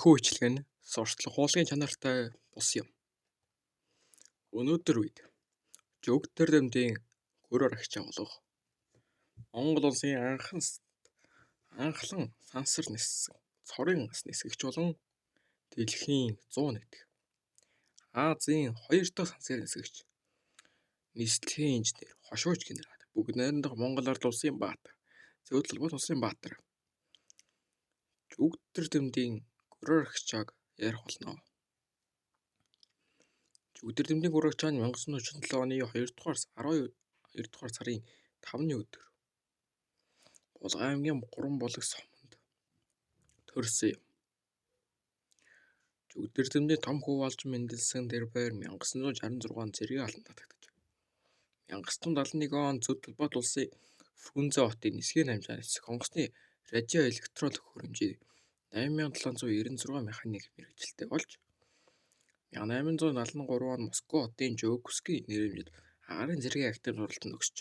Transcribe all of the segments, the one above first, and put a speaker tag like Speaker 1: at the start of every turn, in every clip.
Speaker 1: Энэхүү үйлчилгээ нь суртал хуулгын чанартай бус юм. Өнөөдөр үед Жөвгтөр дэмдийн гөрөөр агчаа болох Монгол улсын анхлан сансар ниссэн цорын ас нисгэгч болон дэлхийн 101 дэх Азийн 2 дахь сансар нисгэгч нислэгийн инженер хошууч генерал бүгд найрамдах Монгол ард улсын баатар зөвлөл холбоот улсын баатар Жөвгтөр дэмдийн гөрөөр агчааг ярих болно. Жөвгтөр дэмдийн гөрөөр агчаа нь 1947 оны 2 дугаар сарын 5-ны өдөр Булган аймгийн Гурван Булаг суманд төрсөн юм. Жөвгтөр дэмдийн том хүү болж мэндэлсэн тэр байр 1966 зэргийн алан татагдав. 1971 он зөвлөл холбоот улсын Фрунзе хотын нисхийн намжаа нисэх онгоцны радио электрон төхөөрөмжийн 8796 механик мэргэжилтэй болж 1873 он Москва хотын Жуковский нэрэмжид агарын зэргийн актив сургалтанд өгсөж.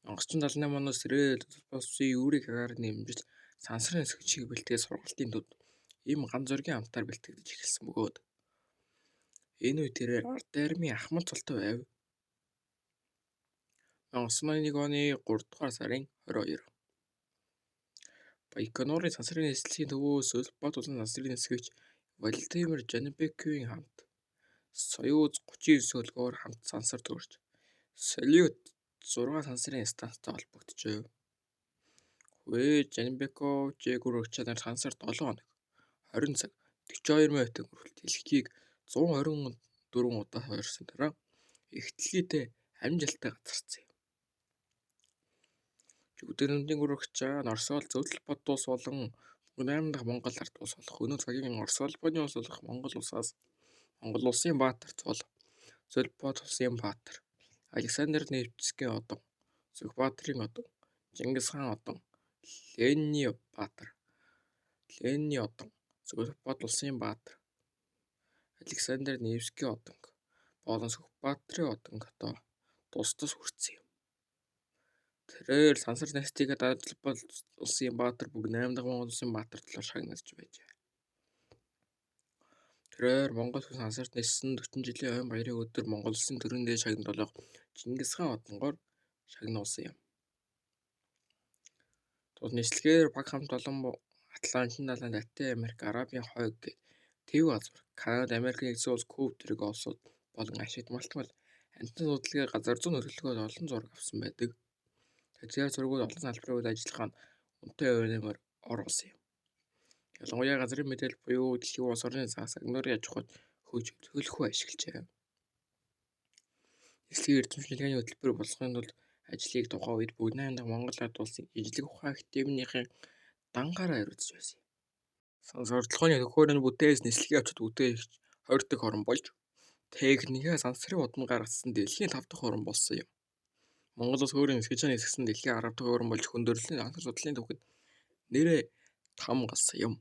Speaker 1: 1978 оноос ирээд улсын Юрий Гагарин нэрэмжид сансрын нисгэгчийг бэлтгэх сургалтын төвд им ган зөргийн амтаар бэлтгэгдэж эхэлсэн бөгөөд энэ үе тэрээр ард дайрмын ахмад цолтой байв. 1981 оны 3 дугаар сарын 22 Байконурын сансрын нислэгийн төвөөс Улбат улсын сансрын нисгэгч Владимир Жанбековын хамт Союз 39 хөлгөөр хамт сансар төрж Салют 6 сансрын станцтай холбогджээ. Хувь Жанбеков гөрөөр агчаар сансар 7 хоног 20 цаг 42 минутын хүртэл дэлхийг 124 удаа хуурсан дараа ихтлгийтэй амжилттай газарсан юм. Жөвгтөр дэмдийн гөрөөр агчаа нь Орос зөвлөл холбоот улс болон Бүгд дахь Монгол ард улс болох өнөө цагийн Орос улбаны улс болох Монгол улсаас Монгол улсын баатар цол зөвлөл холбоот улсын баатар Александр Невскийн одон Сүхбаатарын одон Чингис хаан одон Ленины одон зөвлөл холбоот улсын баатар Александр Невский одонг болон Сүхбаатарын одонг одоо тус хүртсэн юм. Тэрээр сансар нистийг зөвлөл холбоот улсын баатар бүгд 8 дахь Монгол улсын баатар талаар шагнаж байжээ. Тэрээр Монгол хүн сансарт ниссэн 40 жилийн ойн баярын өдөр Монгол улсын төрийн дээд шагнал болох Чингис хаан одонгоор шагнуулсан юм. Тус нислэгээр баг хамт олон Атлантын далайн Латин Америк, Арабын хойг гээд Тэв газар, Канада, Америк нэгдсэн улс, Куб зэрэг улсууд болон ашигт малтмал амтны судалгаа газар зүйн нөхөрлөгөөр олон зураг авсан байдаг. Тэдгээр зургууд олон салбарын үед ажиллагаа нь үнэтэй хуваарьнаар оруулсан юм. Ялангуяа газрын мэдээлэл буюу дэлхийн улс орны загнуурын аж ахуйд төлөвлөхөө ашиглажээ. Нислэгийн эрдэмтдийн хэлгээний хөтөлбөр болгохын тулд ажлыг тухайн үед бүгд найрамдах Монгол ард улсын ижлэг ухаан академийн дангаараа хариуцж байсан юм. Сансар уртлагын төхөөрөмж бүтээс нислэгийн очид бүтээгч 20 дахь орн болж техникээ сансрын удам гаргасан дэлхийн 5 дахь орн болсон юм. Монгол улс өөрийн нисгэж нисгсэн дэлхийн 10 дахь орн болж хөндөрлөлийн сансар судлалын түүхэд нэрээ том галсан юм.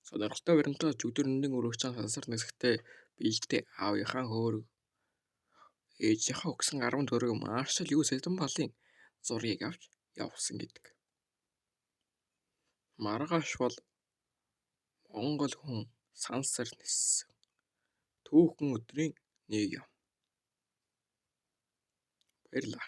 Speaker 1: Сонирхолтой баримтаа Жөвгтөр дэмдийн гөрөөр агчаа сансар нисэхдээ биеэлдээ аавынхаа хөөрөг ээжийнхээ өгсөн 10 төгрөг маршал юу Сэдэнбалын зургийг авч явсан гэдэг. Маргааш бол Монгол хүн сансар ниссэн түүхэн өдрийн нэг юм. Баярлалаа.